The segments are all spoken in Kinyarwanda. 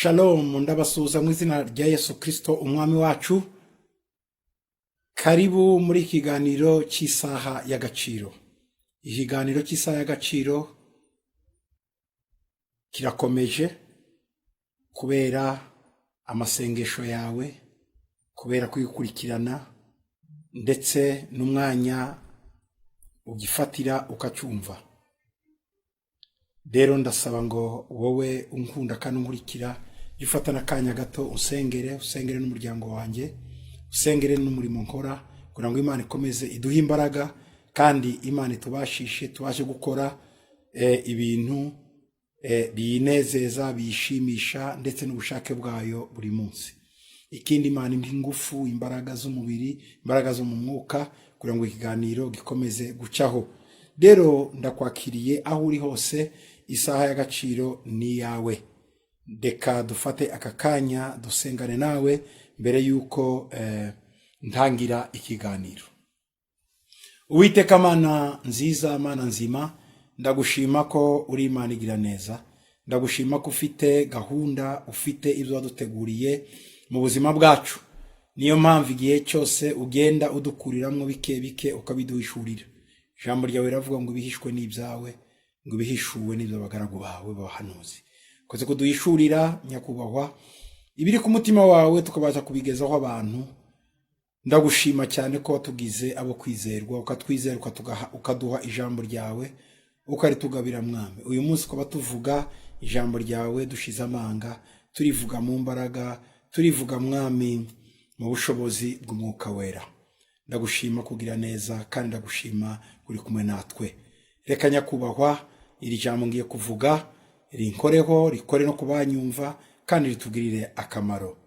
Shalom, ndabasuhuza mu izina rya Yesu Kristo umwami wacu. Karibu muri ikiganiro cy'isaha y'agaciro. Ikiganiro cy'isaha y'agaciro kirakomeje kubera amasengesho yawe, kubera kuyikurikirana ndetse n'umwanya ugifatira ukacyumva. Rero ndasaba ngo wowe unkunda kandi unkurikira ufata n'akanya gato usengere n'umuryango wanjye, usengere n'umurimo nkora kugira ngo Imana ikomeze iduhe imbaraga kandi Imana itubashishe tubashe gukora ibintu binezeza, bishimisha ndetse n'ubushake bwayo buri munsi. Ikindi Imana impa ingufu, imbaraga z'umubiri, imbaraga zo mu mwuka kugira ngo ikiganiro gikomeze gucaho. Rero ndakwakiriye aho uri hose, isaha y'agaciro ni yawe. Deka dufate aka kanya dusengane nawe mbere yuko ntangira ikiganiro. Uwiteka Mana nziza, Mana nzima, ndagushima ko uri Imana igira neza. Ndagushima ko ufite gahunda, ufite ibyo waduteguriye mu buzima bwacu. Niyo mpamvu igihe cyose ugenda udukuriramwo bike bike ukabiduhishurira. Ijambo ryawe riravuga ngo bihishwe n'ibyawe, ngo bihishuwe n'ibyo abagaragu bawe bahanuzi. Koze kuduhishurira nyakubahwa ibiri ku mutima wawe tukabaza kubigezaho abantu. Ndagushima cyane ko watugize abo kwizerwa, ukatwizera ukaduha ijambo ryawe, ukaritugabira mwami. Uyu munsi ko batuvuga ijambo ryawe dushize amanga, turivuga mu mbaraga, turivuga mwami mu bushobozi bw'umwuka wera. Ndagushima kugira neza kandi ndagushima kuri kumwe natwe. Reka nyakubahwa iri jambo ngiye kuvuga rinkoreho, rikore no kubanyumva kandi ritugirire akamaro.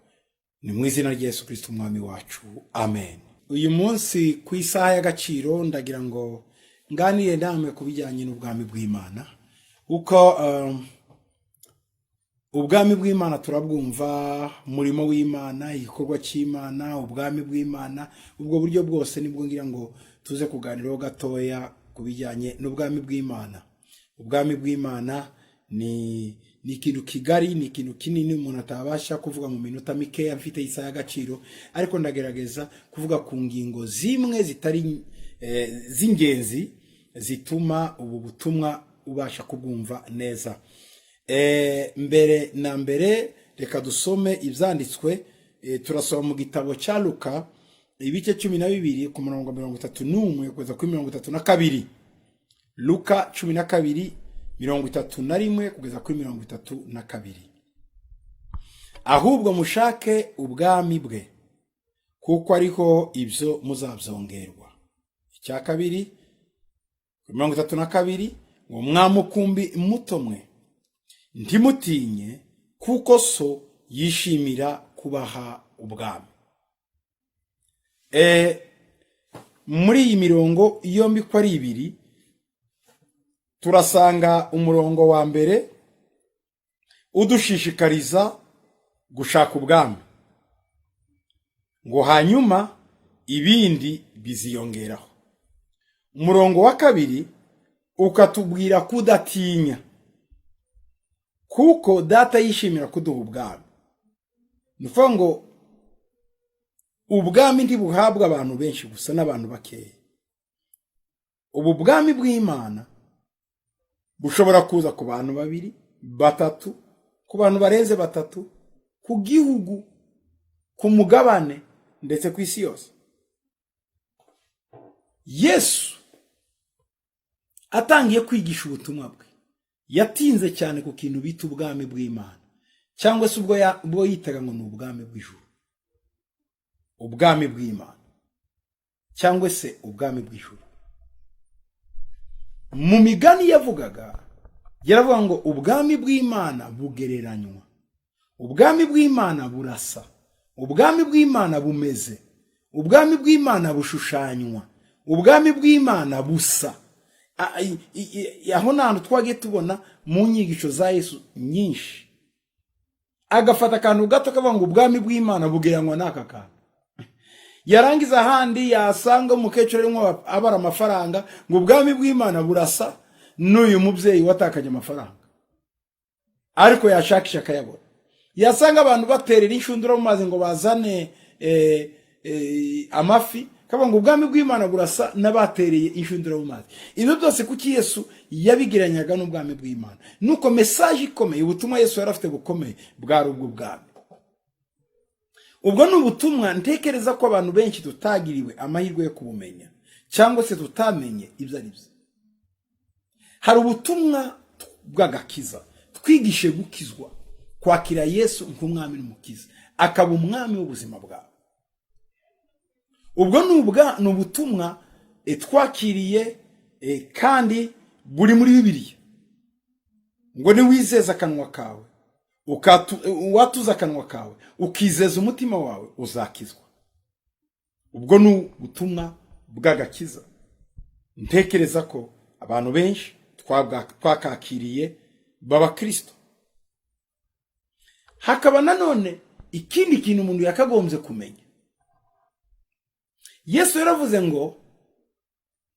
Ni mu izina rya Yesu Kristo umwami wacu. Amen. Uyu munsi ku isaha y'agaciro ndagira ngo nganire namwe kubijyanye n'ubwami bw'Imana. Uko ubwami bw'Imana turabwumva, umurimo w'Imana, igikorwa cy'Imana, ubwami bw'Imana, ubwo buryo bwose nibwo ngira ngo tuze kuganiraho gatoya kubijyanye n'ubwami bw'Imana. Ubwami bw'Imana ni ikintu kigari, ni ikintu kinini umuntu atabasha kuvuga mu minota mike afite isaha y'agaciro, ariko ndagerageza kuvuga ku ngingo zimwe zitari z'ingenzi zituma ubu butumwa ubasha kubwumva neza. Mbere na mbere reka dusome ibyanditswe. Turasoma mu gitabo cya Luka ibice 12 ku murongo 31 kugeza kuri 32. Luka 12 31 kugeza kuri 32. Ahubwo mushake ubwami bwe kuko ariho ibyo muzabyongerwa. Icya kabiri 32 ngo mwamukumbi muto mwe ntimutinye kuko so yishimira kubaha ubwami. Muri iyi mirongo yombi ko ari ibiri turasanga umurongo wa mbere udushishikariza gushaka ubwami, ngo hanyuma ibindi biziyongeraho. Umurongo wa kabiri ukatubwira kudatinya kuko data yishimira kuduha ubwami. Nuvuga ngo ubwami ntibuhabwa abantu benshi gusa n'abantu bakeya. Ubu bwami bw'Imana bushobora kuza ku bantu 2, 3, ku bantu barenze 3, ku gihugu, ku mugabane ndetse ku isi yose. Yesu atangiye kwigisha ubutumwa bwe yatinze cyane ku kintu bita ubwami bw'Imana, cyangwa se ubwo yitaga ngo ni ubwami bw'ijuru. Ubwami bw'Imana cyangwa se ubwami bw'ijuru. Mu migani yavugaga yaravuga ngo ubwami bw'Imana bugereranywa, ubwami bw'Imana burasa, ubwami bw'Imana bumeze, ubwami bw'Imana bushushanywa, ubwami bw'Imana busa. Aho nantu twagiye tubona mu nyigisho za Yesu nyinshi, agafata akantu gato kavuga ngo ubwami bw'Imana bugereranywa n'aka kantu, yarangiza handi yasanga umukecuru arimo abara amafaranga ngo ubwami bw'Imana burasa n'uyu mubyeyi watakaje amafaranga, ariko yashakisha akayabona. yasanga abantu baterera inshundura mu mazi ngo bazane amafi, kavuga ngo ubwami bw'Imana burasa n'abatereye inshundura mu mazi. Ibyo byose kuki Yesu yabigeranyaga n'ubwami bw'Imana? Nuko message ikomeye, ubutumwa Yesu yari afite bukomeye bwari ubwo bwami. Ubwo ni ubutumwa ntekereza ko abantu benshi tutagiriwe amahirwe yo kubumenya cyangwa se tutamenye ibyo ari byo. Hari ubutumwa bw'agakiza twigishe gukizwa, kwakira Yesu nk'umwami n'umukiza, akaba umwami w'ubuzima bwawe. Ubwo ni ubutumwa twakiriye kandi buri muri Bibiliya, ngo ni wizeza akanwa kawe, watuza akanwa kawe, ukizeza umutima wawe, uzakizwa. Ubwo ni ubutumwa bw'agakiza ntekereza ko abantu benshi twakakiriye baba Kristo. Hakaba nanone ikindi kintu umuntu yakagombye kumenya. Yesu yaravuze ngo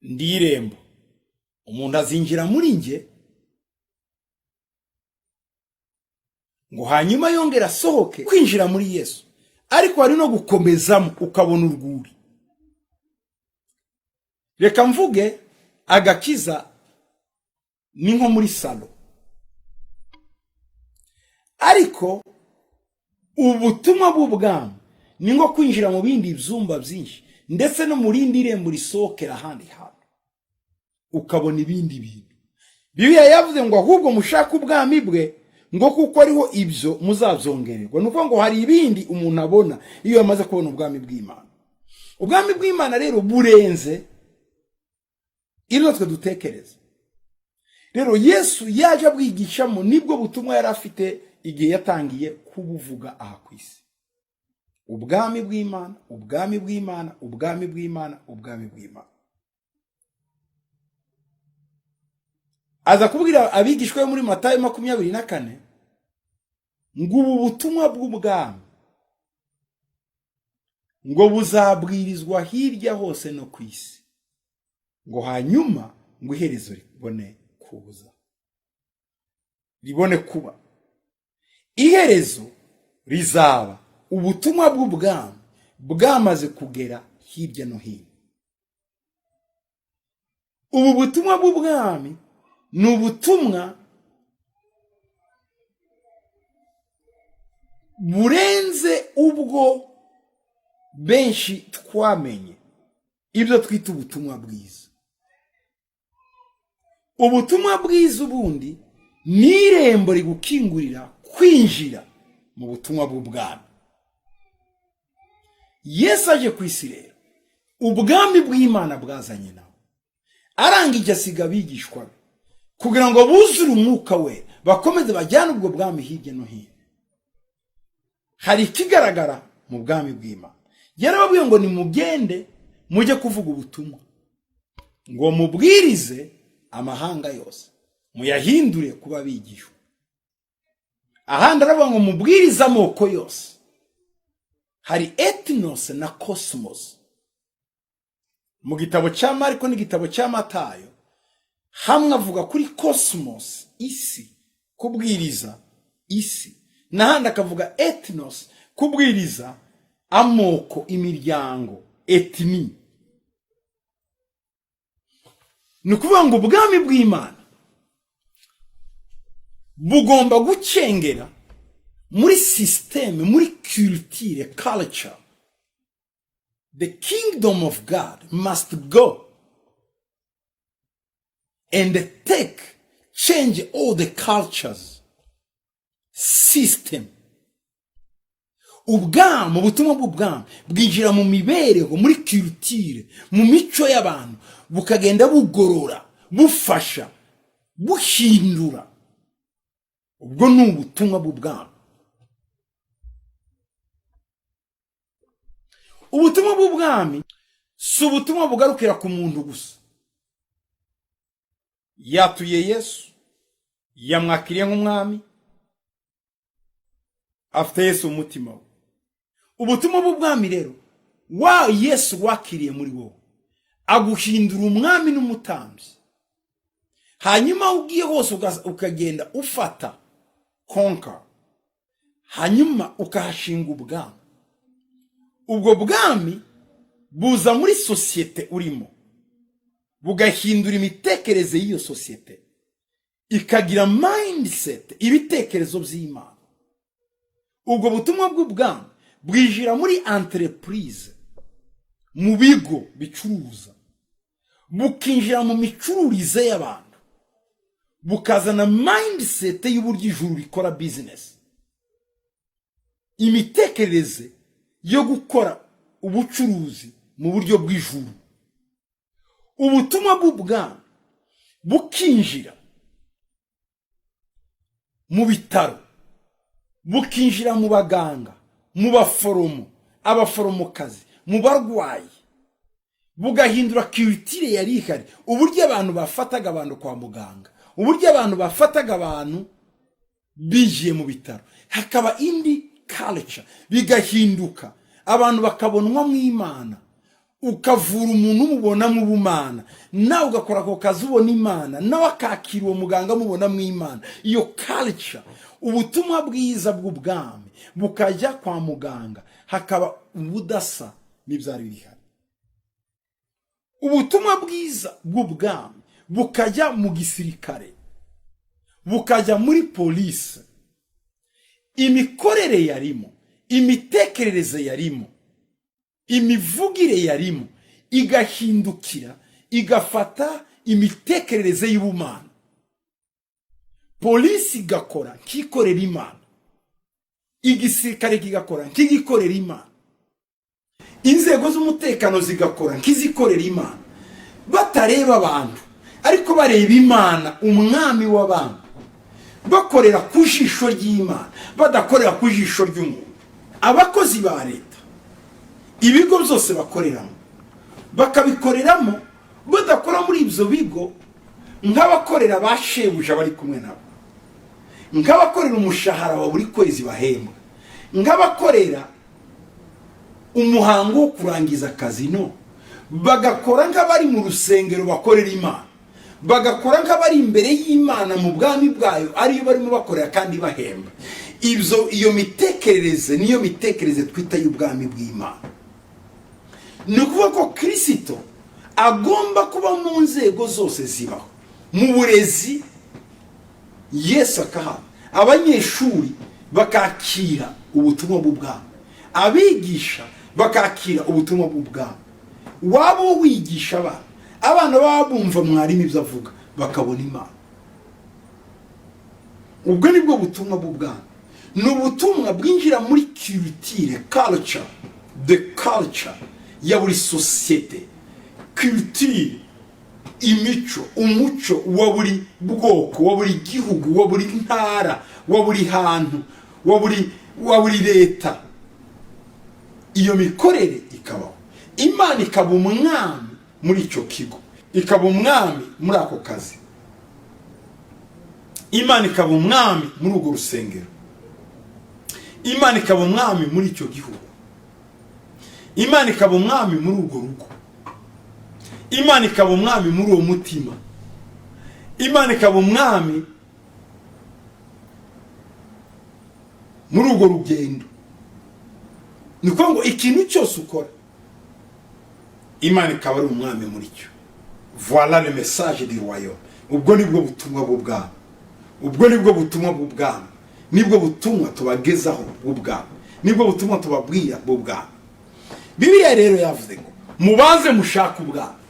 ndi irembo, umuntu azinjira muri nge ngo hanyuma yongera asohoke. Kwinjira muri Yesu ariko hari no gukomezamo ukabona urwuri. Reka mvuge agakiza ni nko muri salo, ariko ubutumwa bw'ubwami ni nko kwinjira mu bindi byumba byinshi, ndetse no mu rindi irembo risohokera ahandi hantu ukabona ibindi bintu. Bibiliya yavuze ngo ahubwo mushaka ubwami bwe, ngo kuko ariho ibyo muzabyongererwa. Nuko ngo hari ibindi umuntu abona iyo yamaze kubona ubwami bw'Imana. Ubwami bw'Imana rero burenze ibyo twe dutekereza. Rero Yesu yaje abwigishamo, nibwo butumwa yari afite igihe yatangiye kubuvuga aha ku isi. Ubwami bw'Imana, ubwami bw'Imana, ubwami bw'Imana, ubwami bw'Imana. Aza kubwira abigishwa muri Matayo 24 ngo ubu butumwa bw'ubwami ngo buzabwirizwa hirya hose no ku isi, ngo hanyuma ngo iherezo ribone kuba. Iherezo rizaba ubutumwa bw'ubwami bwamaze kugera hirya no hino. Ubu butumwa bw'ubwami ni ubutumwa burenze ubwo benshi twamenye, ibyo twita ubutumwa bwiza. Ubutumwa bwiza ubundi ni irembo rigukingurira kwinjira mu butumwa bw'ubwami. Yesu aje ku isi rero, ubwami bw'Imana bwazanye nawe, arangije asiga abigishwa be kugira ngo buzure umwuka we, bakomeze bajyane ubwo bwami hirya no hino. Hari ikigaragara mu bwami bw'Imana. Yarababwiye ngo nimugende mujye kuvuga ubutumwa, ngo mubwirize amahanga yose, muyahindure kuba abigishwa. Ahandi aravuga ngo mubwirize amoko yose. Hari ethnos na cosmos. Mu gitabo cya Mariko n'igitabo cya Matayo hamwe avuga kuri cosmos, isi, kubwiriza isi, n'ahandi akavuga ethnos, kubwiriza amoko, imiryango, etni. Ni ukuvuga ngo ubwami bw'Imana bugomba gucengera muri systeme, muri culture, culture. The kingdom of God must go and change all the cultures, system. Ubwami, ubutumwa bw'ubwami bwinjira mu mibereho, muri culture, mu mico y'abantu, bukagenda bugorora, bufasha, buhindura. Ubwo ni ubutumwa bw'ubwami. Ubutumwa bw'ubwami si ubutumwa bugarukira ku muntu gusa. Yatuye Yesu, yamwakiriye nk'umwami, afite Yesu umutima we. Ubutumwa bw'ubwami rero, wa Yesu wakiriye muri wowe, aguhindura umwami n'umutambyi. Hanyuma ugiye hose ukagenda ufata, conquer. hanyuma ukahashinga ubwami. Ubwo bwami buza muri sosiyete urimo, bugahindura imitekerereze y'iyo sosiyete, ikagira mindset, ibitekerezo by'Imana. Ubwo butumwa bw'ubwami bwijira muri entreprise, mu bigo bicuruza, bukinjira mu micururize y'abantu, bukazana mindset y'uburyo ijuru rikora business, imitekerereze yo gukora ubucuruzi mu buryo bw'ijuru. Ubutumwa bw'ubwami bukinjira mu bitaro, bukinjira mu baganga, mu baforomo, abaforomokazi, mu barwayi, bugahindura culture yari ihari, uburyo abantu bafataga abantu kwa muganga, uburyo abantu bafataga abantu bijiye mu bitaro, hakaba indi culture, bigahinduka, abantu bakabonwa mu Imana, ukavura umuntu umubona mu bumana, nawe ugakora ako kazi ubona Imana, nawe akakira uwo muganga mubona mu Imana. Iyo culture, ubutumwa bwiza bw'ubwami bukajya kwa muganga, hakaba ubudasa n'ibyari bihari. Ubutumwa bwiza bw'ubwami bukajya mu gisirikare, bukajya muri polisi, imikorere yarimo, imitekerereze yarimo, imivugire yarimo, igahindukira, igafata imitekerereze y'ubumana. Polisi igakora nkikorera Imana, igisirikare kigakora nkigikorera Imana, inzego z'umutekano zigakora nkizikorera Imana, batareba abantu ariko bareba Imana, umwami w'abantu, bakorera ku jisho ry'Imana, badakorera ku jisho ry'umuntu. Abakozi ba leta, ibigo byose bakoreramo, bakabikoreramo badakora muri ibyo bigo nk'abakorera ba shebuja bari kumwe nabo, nk'abakorera umushahara wa buri kwezi bahembwa, nk'abakorera umuhango wo kurangiza akazi. No, bagakora nk'abari mu rusengero bakorera Imana, bagakora nk'abari imbere y'Imana mu bwami bwayo, ariyo barimo bakorera kandi bahemba. Iyo mitekerereze niyo mitekerereze twita y'ubwami bw'Imana. Ni ukuvuga ko Kristo agomba kuba mu nzego zose zibaho. Mu burezi Yesu akahaba, abanyeshuri bakakira ubutumwa bw'ubwami, abigisha bakakira ubutumwa bw'ubwami. Waba wigisha abana baba bumva mwarimu ibyo avuga, bakabona Imana. Ubwo nibwo butumwa bw'ubwami. Ni ubutumwa bwinjira muri culture, the culture ya buri sosiyete, culture, imico, umuco wa buri bwoko, wa buri gihugu, wa buri ntara, wa buri hantu, wa buri leta. Iyo mikorere ikabaho. Imana ikaba umwami muri icyo kigo, ikaba umwami muri ako kazi, Imana ikaba umwami muri urwo rusengero, Imana ikaba umwami muri icyo gihugu, Imana ikaba umwami muri urwo rugo, Imana ikaba umwami muri uwo mutima, Imana ikaba umwami muri urwo rugendo. Ni ukuvuga ngo ikintu cyose ukora, Imana ikaba ari umwami muri cyo. Voilà le message du royaume. Ubwo nibwo butumwa bw'ubwami, ubwo nibwo butumwa bw'ubwami, nibwo butumwa tubagezaho bw'ubwami, nibwo butumwa tubabwira bw'ubwami. Bibiliya rero yavuze ngo mubanze mushaka ubwami,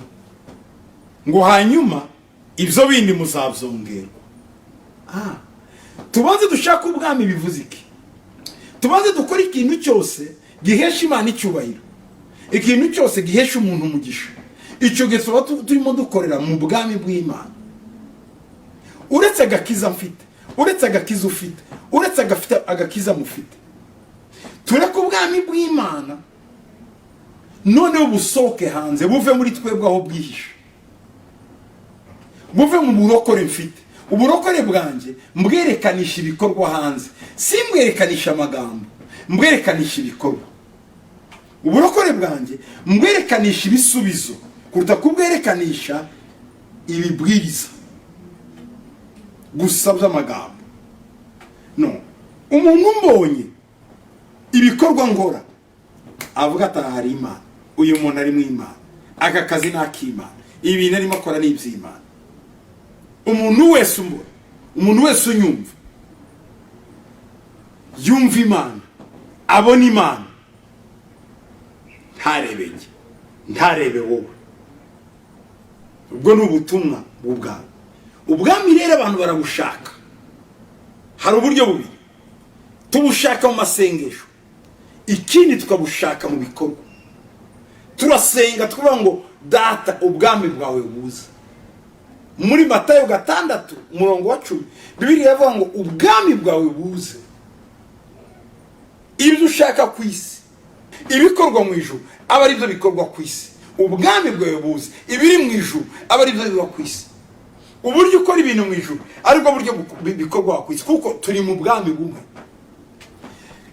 ngo hanyuma ibyo bindi muzabyongerwa. Tubanze dushaka ubwami bivuze iki? Tubanze dukora ikintu cyose gihesha Imana icyubahiro, ikintu cyose gihesha umuntu umugisha. Icyo gihe tuba turimo dukorera mu bwami bw'Imana. Uretse agakiza mfite, uretse agakiza ufite, uretse agakiza mufite, tureke ubwami bw'Imana noneho busohoke hanze, buve muri twebwe aho bwihishe, buve mu burokore mfite. Uburokore bwanjye mbwerekanisha ibikorwa hanze, simbwerekanisha amagambo, mbwerekanisha ibikorwa. Uburokore bwanjye mbwerekanisha ibisubizo kuruta kubwerekanisha ibibwiriza gusa by'amagambo. No, umuntu mbonye ibikorwa ngora avuga ati hari Imana, uyu muntu ari mu Imana, aka kazi n'ak'Imana, ibintu arimo akora ni iby'Imana. Umuntu wese umbona, umuntu wese unyumva, yumva Imana, abona Imana, ntarebe njye, ntarebe wowe. Ubwo ni ubutumwa bw'ubwami. Ubwami rero abantu barabushaka. Hari uburyo bubiri: tubushaka mu masengesho, ikindi tukabushaka mu bikorwa. Turasenga tuvuga ngo data ubwami bwawe buza. Muri Matayo 6:10 Bibiliya ivuga ngo ubwami bwawe buze. Ibyo ushaka ku isi, ibikorwa mu ijuru, aba ari byo bikorwa ku isi. Ubwami bwawe buze, ibiri mu ijuru aba ari byo biba ku isi. Uburyo ukora ibintu mu ijuru ariko buryo bikorwa ku isi, kuko turi mu bwami bumwe.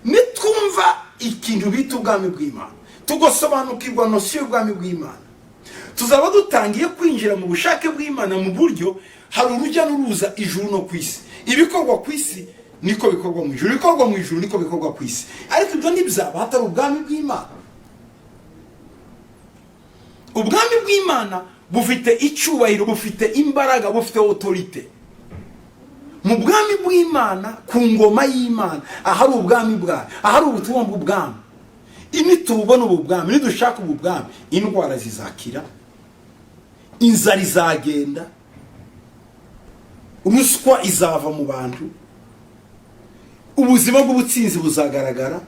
Nitwumva ikintu bita ubwami bw'Imana, tugasobanukirwa nosiyo y'ubwami bw'Imana, tuzaba dutangiye kwinjira mu bushake bw'Imana mu buryo hari urujya n'uruza ijuru no ku isi. Ibikorwa ku isi niko bikorwa mu ijuru, bikorwa mu ijuru niko bikorwa ku isi. Ariko ibyo ntibizaba hatari ubwami bw'Imana. Ubwami bw'Imana bufite icyubahiro, bufite imbaraga, bufite autorite. Mu bwami bw'Imana, ku ngoma y'Imana, ahari ubwami bwayo, ahari ubutumwa bw'ubwami, nitubona ubu bwami, nidushaka ubu bwami, indwara zizakira, inzara izagenda, ruswa izava mu bantu, ubuzima bw'ubutsinzi buzagaragara,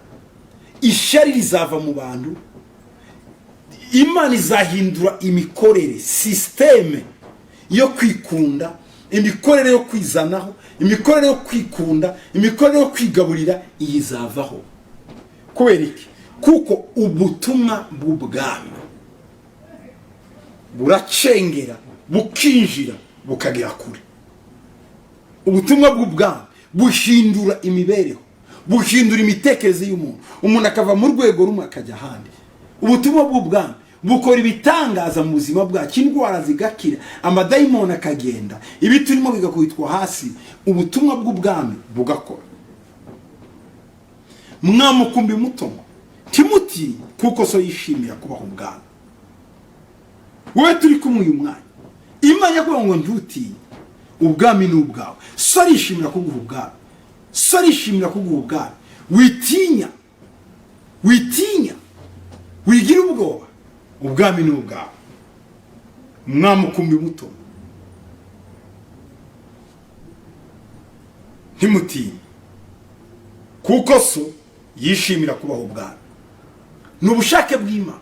ishyari rizava mu bantu, Imana izahindura imikorere, systeme yo kwikunda, imikorere yo kwizanaho, imikorere yo kwikunda, imikorere yo kwigaburira iyizavaho. Kubera iki? Kuko ubutumwa bw'ubwami buracengera, bukinjira, bukagera kure. Ubutumwa bw'ubwami buhindura imibereho, buhindura imitekerereze y'umuntu, umuntu akava mu rwego rumwe akajya ahandi. Ubutumwa bw'ubwami bukora ibitangaza mu buzima bwacu, indwara zigakira, amadayimoni akagenda, ibi turimo bigakubitwa hasi. Ubutumwa bw'ubwami bugakora. Mwamukumbi mutongo Timoti, kuko so yishimira kubaho ubwami. Wowe turi kumwe uyu mwanya, Imana yakuvuga ngo ntutinye, ubwami ni ubwawe. So arishimira kuguha ubwami, so arishimira kuguha ubwami. Witinya, witinya, wigira ubwoba, ubwami ni ubwawe. Mwamukumbi muto, ntimutinye, kuko so yishimira kubaho ubwami. Ni ubushake bw'Imana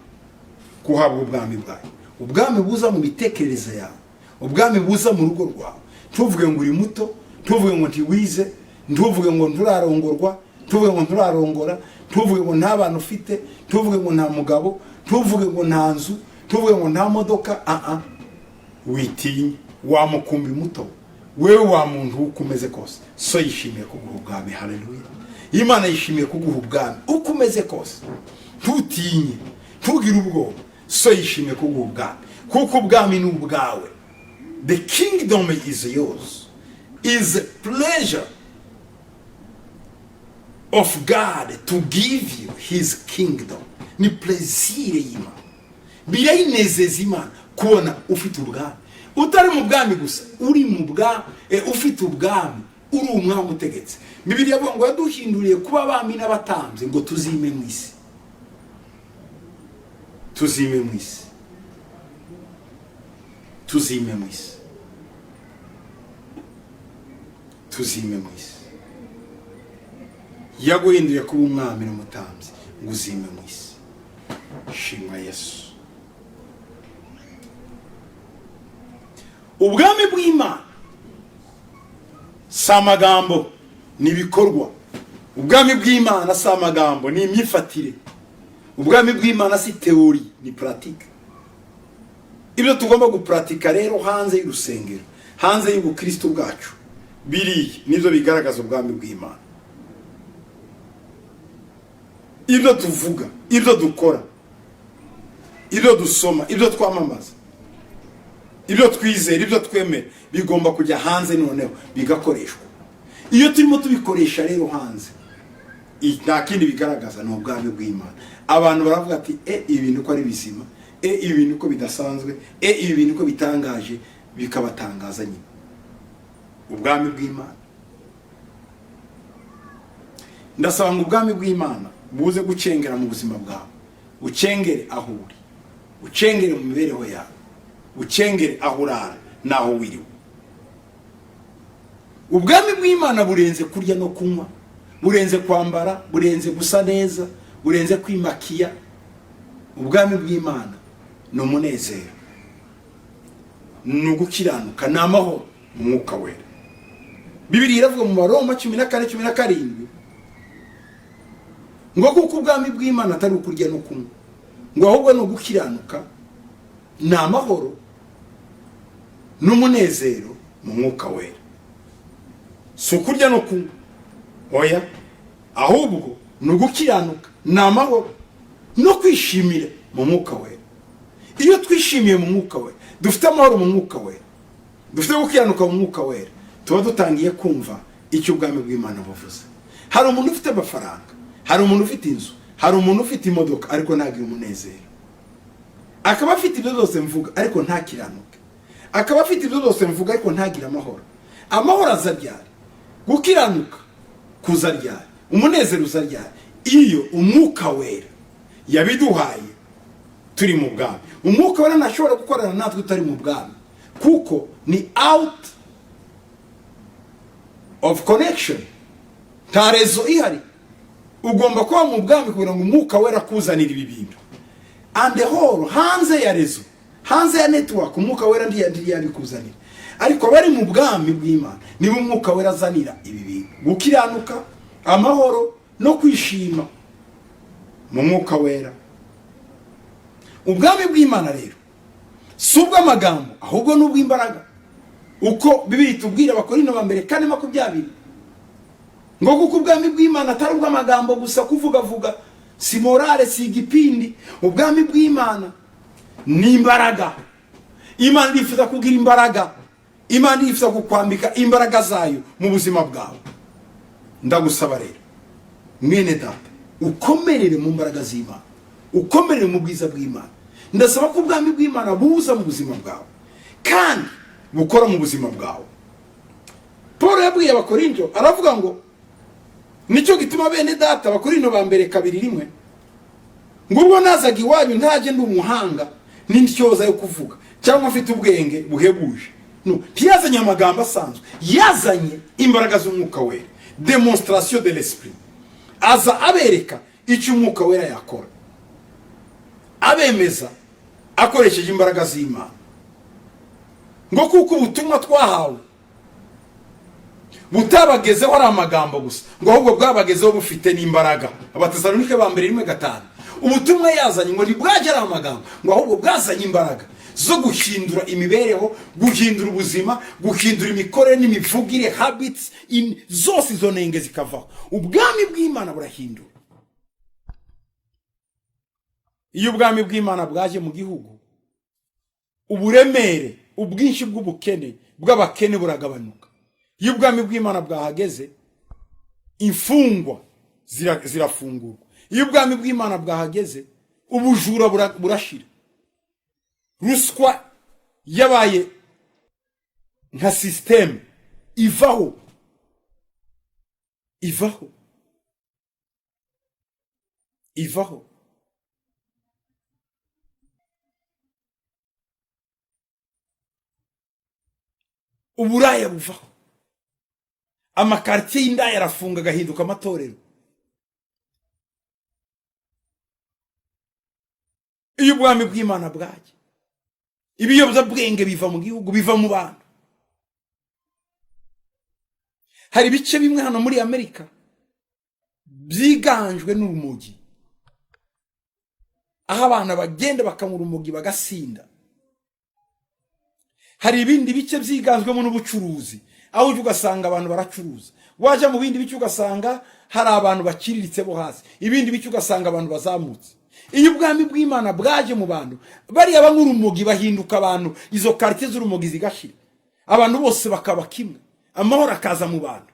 kuhabwa ubwami bwawe. Ubwami buza mu bitekerereze yawe, ubwami buza mu rugo rwawe. Tuvuge ngo uri muto, tuvuge ngo ntiwize, tuvuge ngo nturarongorwa, tuvuge ngo nturarongora, tuvuge ngo nta bantu ufite, tuvuge ngo nta mugabo, tuvuge ngo nta nzu, tuvuge ngo nta modoka. Witinye, wamukumbi muto, wewe wa muntu ukomeze kose, so yishimiye kuguha ubwami. Haleluya! Imana yishimiye kuguha ubwami uko umeze kose. Ntutinye, ntugire ubwoba, so yishimiye kuguha ubwami, kuko ubwami ni ubwawe. The kingdom is yours. Is pleasure of God to give you his kingdom. Ni plezire y'Imana, birayinezeza Imana kubona ufite ubwami. Utari mu bwami gusa, uri mu bwami, ufite ubwami, uri umwami utegetse. Bibiliya ivuga ngo yaduhinduriye kuba abami n'abatambyi ngo tuzime mu isi. Tuzime mu isi, tuzime mu isi, tuzime mu isi. Yaguhinduriye kuba umwami n'umutambyi ngo uzime mu isi. Shimwa Yesu. Ubwami bw'Imana si amagambo, ni ibikorwa. Ubwami bw'Imana si amagambo, ni imyifatire. Ubwami bw'Imana si teori, ni pratique. Ibyo tugomba gupratika rero hanze y'urusengero, hanze y'ubukristo bwacu, biri nibyo bigaragaza ubwami bw'Imana. Ibyo tuvuga, ibyo dukora, ibyo dusoma, ibyo twamamaza, ibyo twizera, ibyo twemera, bigomba kujya hanze noneho bigakoreshwa. iyo turimo tubikoresha rero hanze, nta kindi bigaragaza ni ubwami bw'Imana. Abantu baravuga ati ibi bintu ko ari bizima, ibi bintu ko bidasanzwe, ibi bintu ko bitangaje, bikabatangaza nyine. Ubwami bw'Imana, ndasaba ngo ubwami bw'Imana buze gucengera mu buzima bwawe, ucengere aho uri, ucengere mu mibereho yawe, ucengere aho urara naho wiriwe. Ubwami bw'Imana burenze kurya no kunywa, burenze kwambara, burenze gusa neza, burenze kwimakiya. Ubwami bw'Imana ni umunezero, ni ugukiranuka, ni amahoro mu Mwuka Wera. Bibiliya iravuga mu Baroma 14:17 ngo kuko ubwami bw'Imana atari ukurya no kunywa, ngo ahubwo ni ugukiranuka, ni amahoro n'umunezero mu Mwuka Wera. Si ukurya no kunywa, oya, ahubwo ni ugukiranuka, ni amahoro no kwishimira mu Mwuka Wera. Iyo twishimiye mu Mwuka Wera, dufite amahoro mu Mwuka Wera, dufite gukiranuka mu Mwuka Wera, tuba dutangiye kumva icyo ubwami bw'Imana buvuze. Hari umuntu ufite amafaranga, hari umuntu ufite inzu, hari umuntu ufite imodoka ariko ntagira umunezero. Akaba afite ibyo byose mvuga ariko ntakiranuke. Akaba afite ibyo byose mvuga ariko ntagira amahoro. Amahoro aza ryari? Gukiranuka kuza ryari? Umunezero uza ryari? Iyo Umwuka Wera yabiduhaye turi mu bwami. Umwuka Wera ntashobora gukorana natwe tutari mu bwami, kuko ni out of connection, nta rezo ihari. Ugomba kuba mu bwami kugira ngo Umwuka Wera kuzanira ibi bintu. And the whole, hanze ya rezo, hanze ya network, Umwuka Wera ntiyabikuzanira. Ariko bari mu bwami bw'Imana nibo Umwuka Wera azanira ibi bintu: gukiranuka, amahoro no kwishima mu Mwuka Wera. Ubwami bw'Imana rero si ubw'amagambo, ahubwo ni ubw'imbaraga. Uko Bibiliya itubwira Abakorinto ba mbere 4:20 ngo kuko ubwami bw'Imana atari ubw'amagambo gusa, kuvuga si morale, si igipindi. Ubwami bw'Imana ni imbaraga. Imana irifuza kugira imbaraga, Imana irifuza kukwambika imbaraga zayo mu buzima bwawe. Ndagusaba rero mwene data, ukomerere mu mbaraga z'Imana, ukomerere mu bwiza bw'Imana. Ndasaba ko ubwami bw'Imana buza mu buzima bwawe kandi bukora mu buzima bwawe. Paul yabwiye Abakorinto, aravuga ngo nicyo gituma bene data, Abakorinto ba mbere 2:1, ngo ubwo nazaga iwanyu ntaje ndi umuhanga n'intyoza yo kuvuga cyangwa afite ubwenge buhebuje. No, ntiyazanye amagambo asanzwe, yazanye imbaraga z'Umwuka Wera, demonstration de l'esprit. Aza abereka icyo Umwuka Wera yakora, abemeza akoresheje imbaraga z'Imana. Ngo kuko ubutumwa twahawe butabagezeho ari amagambo gusa, ngo ahubwo bwabagezeho bufite n'imbaraga. Abatesalonike ba mbere 1:5. Ubutumwa yazanye ngo ntibwaje ari amagambo, ngo ahubwo bwazanye imbaraga zo guhindura imibereho, guhindura ubuzima, guhindura imikorere n'imivugire, habits zose izo nenge zikavaho. Ubwami bw'Imana burahindura. Iyo ubwami bw'Imana bwaje mu gihugu, uburemere, ubwinshi bw'ubukene bw'abakene buragabanuka. Iyo ubwami bw'Imana bwahageze, imfungwa zirafungurwa. Iyo ubwami bw'Imana bwahageze, ubujura burashira. Ruswa yabaye nka system ivaho. Uburaya buvaho. Amakartier y'indaya yarafunga gahinduka amatorero. Iyo ubwami bw'Imana bwaje, ibiyobyabwenge biva mu gihugu, biva mu bantu. Hari bice bimwe hano muri Amerika byiganjwe n'urumogi, aho abana bagenda bakamura urumogi bagasinda. Hari ibindi bice byiganjwemo n'ubucuruzi, aho uje ugasanga abantu baracuruza. Waje mu bindi bice ugasanga hari abantu bakiriritse bo hasi, ibindi bice ugasanga abantu bazamutse. Iyo ubwami bw'Imana bwaje mu bantu, bariya b'urumogi bahinduka abantu, izo quartier z'urumogi zigashira, abantu bose bakaba kimwe, amahoro akaza mu bantu.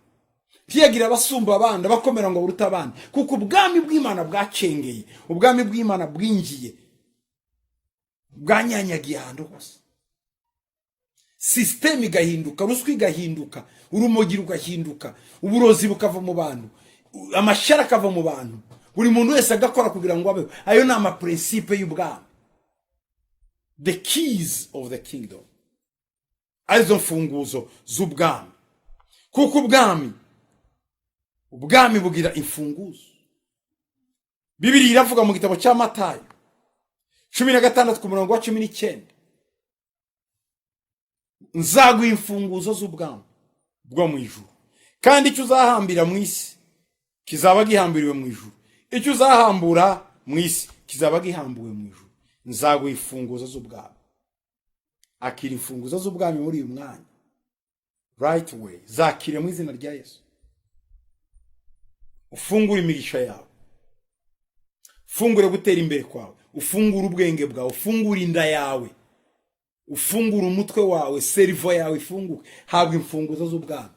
ntiyagira abasumba abandi abakomera ngo buruta abandi, kuko ubwami bw'Imana bwacengeye, ubwami bw'Imana bwinjiye, bwanyanyagiye ahantu hose. System igahinduka, ruswa igahinduka, urumogi rugahinduka, uburozi bukava mu bantu, amashara akava mu bantu, buri muntu wese agakora kugira ngo abeho. Ayo ni amaprincipe y'ubwami, the keys of the kingdom, arizo mfunguzo z'ubwami. Kuko ubwami bugira imfunguzo. Bibiliya iravuga mu gitabo cya Matayo 16 ku murongo wa 19, nzaguha imfunguzo z'ubwami bwo mu ijuru, kandi icyo uzahambira mu isi kizaba gihambiriwe mu ijuru, icyo uzahambura mu isi kizaba gihambuwe mu ijuru. Nzaguha imfunguzo z'ubwami. Akira imfunguzo z'ubwami muri uyu mwanya, right way, zakire mu izina rya Yesu. Ufungure imigisha yawe, ufungure gutera imbere kwawe, ufungure ubwenge bwawe, ufungure inda yawe, ufungure umutwe wawe, cerveau yawe ifunguke. Habwa imfunguzo z'ubwami,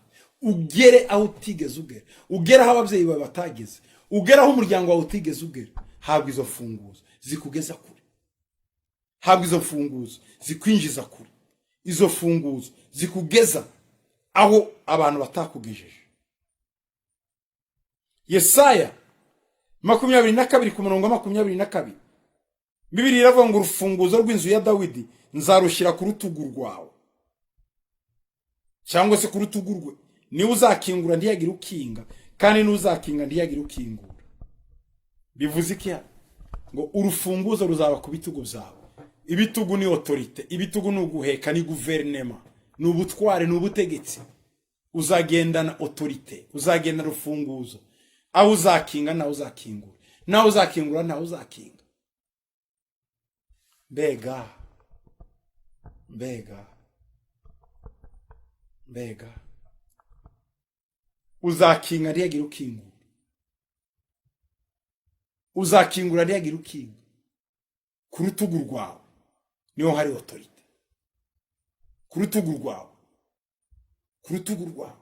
ugere aho utigeze ugera, ugere aho ababyeyi bawe batageze, ugere aho umuryango wawe utigeze ugera. Habwa izo mfunguzo zikugeza kure, habwa izo mfunguzo zikwinjiza kure, izo mfunguzo zikugeza aho abantu batakugejeje. Yesaya 22 ku murongo 22, Bibiliya iravuga ngo urufunguzo rw'inzu ya Dawidi nzarushira ku rutugu rwawe, cyangwa se ku rutugu rwe. Niwe uzakingura ntiyagira ukinga, kandi n'uzakinga ntiyagira ukingura. Bivuze iki? Ngo urufunguzo ruzaba ku bitugu byawe. Ibitugu ni autorite, ibitugu ni uguheka, ni guverinema, ni ubutware, ni ubutegetsi. Uzagendana autorite, uzagendana urufunguzo. Aho uzakinga naho uzakingura, naho uzakingura naho uzakinga. Mbega uzakinga ntiyagira ukingura, uzakingura ntiyagira ukinga. Ku rutugu rwawe niho hari autorite, ku rutugu rwawe, ku rutugu rwawe.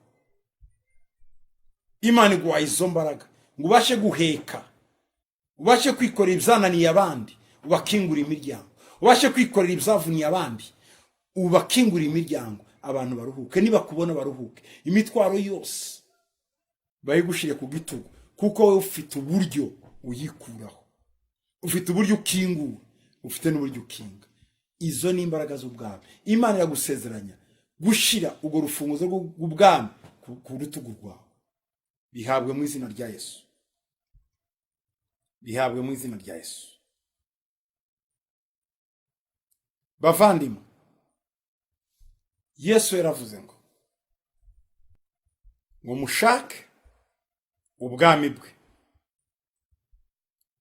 Imana iguhaye izo mbaraga ngo ubashe guheka, ubashe kwikorera ibyananiye abandi, ubakingura imiryango, ubashe kwikorera ibyavuniye abandi, ubakingura imiryango, abantu baruhuke. Niba kubona baruhuke, imitwaro yose bayigushire ku gitugu, kuko wowe ufite uburyo uyikuraho, ufite uburyo ukingura, ufite n'uburyo ukinga. Izo ni imbaraga z'ubwami. Imana iragusezeranya gushira ubwo rufunguzo rw'ubwami ku rutugu rwawe. Bihabwe mu izina rya Yesu, bihabwe mu izina rya Yesu. Bavandimwe, Yesu yaravuze ngo mushake ubwami bwe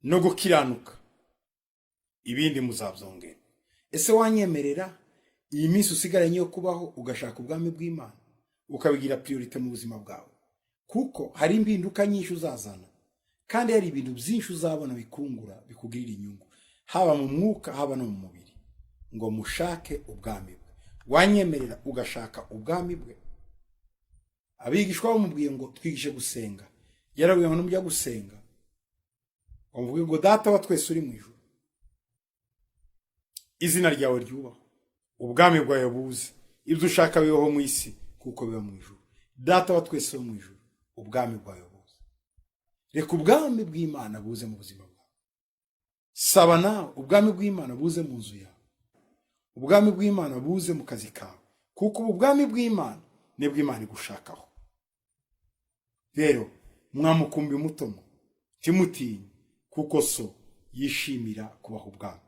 no gukiranuka, ibindi muzabyongera. Ese wanyemerera iyi minsi usigaranye yo kubaho ugashaka ubwami bw'Imana, ukabigira priorite mu buzima bwawe? Kuko hari impinduka nyinshi uzazana, kandi hari ibintu byinshi uzabona bikungura, bikugirira inyungu, haba mu mwuka haba no mu mubiri. Ngo mushake ubwami bwe. Wanyemerera ugashaka ubwami bwe? Abigishwa bamubwiye ngo twigishe gusenga. Yarabwiye ngo numujya gusenga umvuge ngo Data wa twese uri mu ijuru, izina ryawe ryubahwe, ubwami bwawe buze, ibyo ushaka bibaho mu isi kuko biba mu ijuru. Data wa twese wo mu ijuru, ubwami bwawe buze. Reka ubwami bw'Imana buze mu buzima bwawe. Saba nawe ubwami bw'Imana buze mu nzu yawe, ubwami bw'Imana buze mu kazi kawe, kuko ubwami bw'Imana nibwo Imana igushakaho. Rero mwamukumbi mutomo, timutinye, kuko so yishimira kubaha ubwami.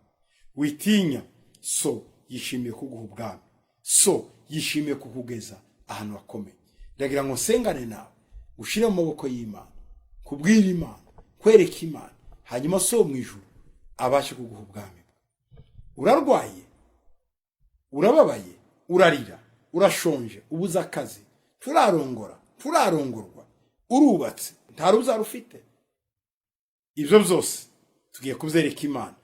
Witinya, so yishimiye kuguha ubwami, so yishimiye kukugeza ahantu hakomeye. Ndagira ngo nsengane nawe ushire mu maboko y'Imana, kubwira Imana, kwereka Imana, hanyuma so mu ijuru abashe kuguha ubwami. Urarwaye, urababaye, urarira, urashonje, ubuza akazi, turarongorwa, urubatse, nta rubyaro ufite. Ibyo byose tugiye kubyereka Imana.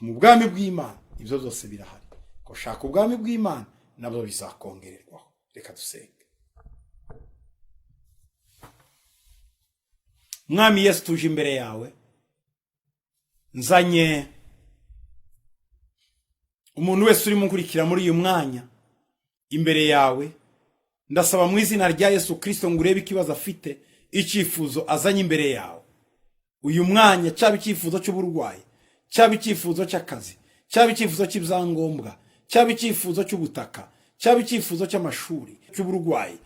Mu bwami bw'Imana ibyo byose birahari. Ko shaka ubwami bw'Imana nabyo bizakongererwaho. Reka dusenge. mwami Yesu tuje imbere yawe, nzanye umuntu wese urimo nkurikira muri uyu mwanya imbere yawe, ndasaba mu izina rya Yesu Kristo ngo urebe ikibazo afite, icyifuzo azanye imbere yawe uyu mwanya, cyaba icyifuzo cy'uburwayi, cyaba icyifuzo cy'akazi, cyaba icyifuzo cy'ibyangombwa, cyaba icyifuzo cy'ubutaka, cyaba icyifuzo cy'amashuri, cy'uburwayi,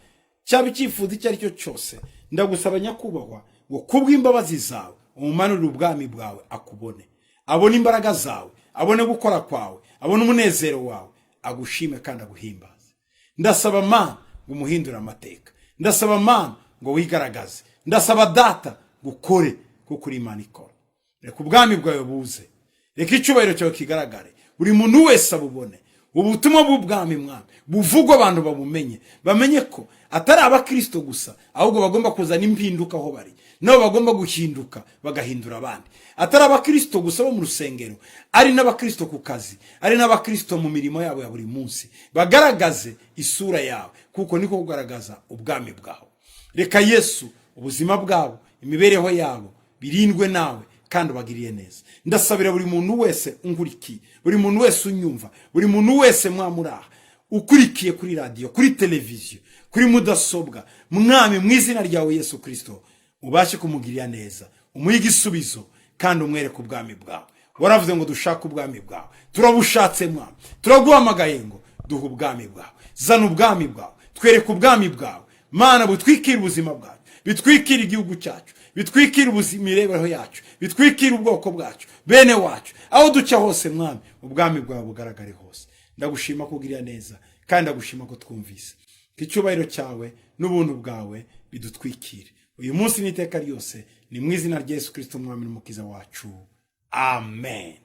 cyaba icyifuzo icyo ari cyo cyose, ndagusaba nyakubahwa ngo kubw'imbabazi zawe umumanurire ubwami bwawe akubone, abone imbaraga zawe, abone gukora kwawe, abone umunezero wawe, agushime kandi aguhimbaze. Ndasaba Mana ngo umuhindure amateka, ndasaba Mana ngo wigaragaze, ndasaba Data gukore kuko uri Imana ikora. Reka ubwami bwawe buze, reka icyubahiro cyawe kigaragare, buri muntu wese abubone, ubutumwa bw'ubwami Mwami buvugwa, abantu babumenye, bamenye ko atari abakristo gusa, ahubwo bagomba kuzana impinduka aho bari, nabo bagomba guhinduka bagahindura abandi. Atari abakristo gusa bo mu rusengero, ari n'abakristo ku kazi, ari n'abakristo mu mirimo yabo ya buri munsi, bagaragaze isura yawe, kuko niko kugaragaza ubwami bwawe. Reka Yesu ubuzima bwabo, imibereho yabo birindwe nawe kandi ubagiriye neza. Ndasabira buri muntu wese unkurikiye, buri muntu wese unyumva, buri muntu wese mwamuraha ukurikiye kuri radio, kuri televiziyo, kuri mudasobwa, Mwami mu izina ryawe Yesu Kristo ubashe kumugirira neza, umuhe igisubizo kandi umwereke ubwami bwawe. Waravuze ngo dushaka ubwami bwawe, turabushatse Mwami, turaguhamagaye ngo duhe ubwami bwawe. Zana ubwami bwawe, twereke ubwami bwawe Mana, butwikire ubuzima bwacu, bitwikire igihugu cyacu, bitwikire imibereho yacu, bitwikire ubwoko bwacu, bene wacu, aho duca hose Mwami ubwami bwawe bugaragare hose. Ndagushima kugirira neza kandi ndagushima ko twumvise, icyubahiro cyawe n'ubuntu bwawe bidutwikire uyu munsi n'iteka ryose, ni mu izina rya Yesu Kristo Mwami n'umukiza wacu. Amen.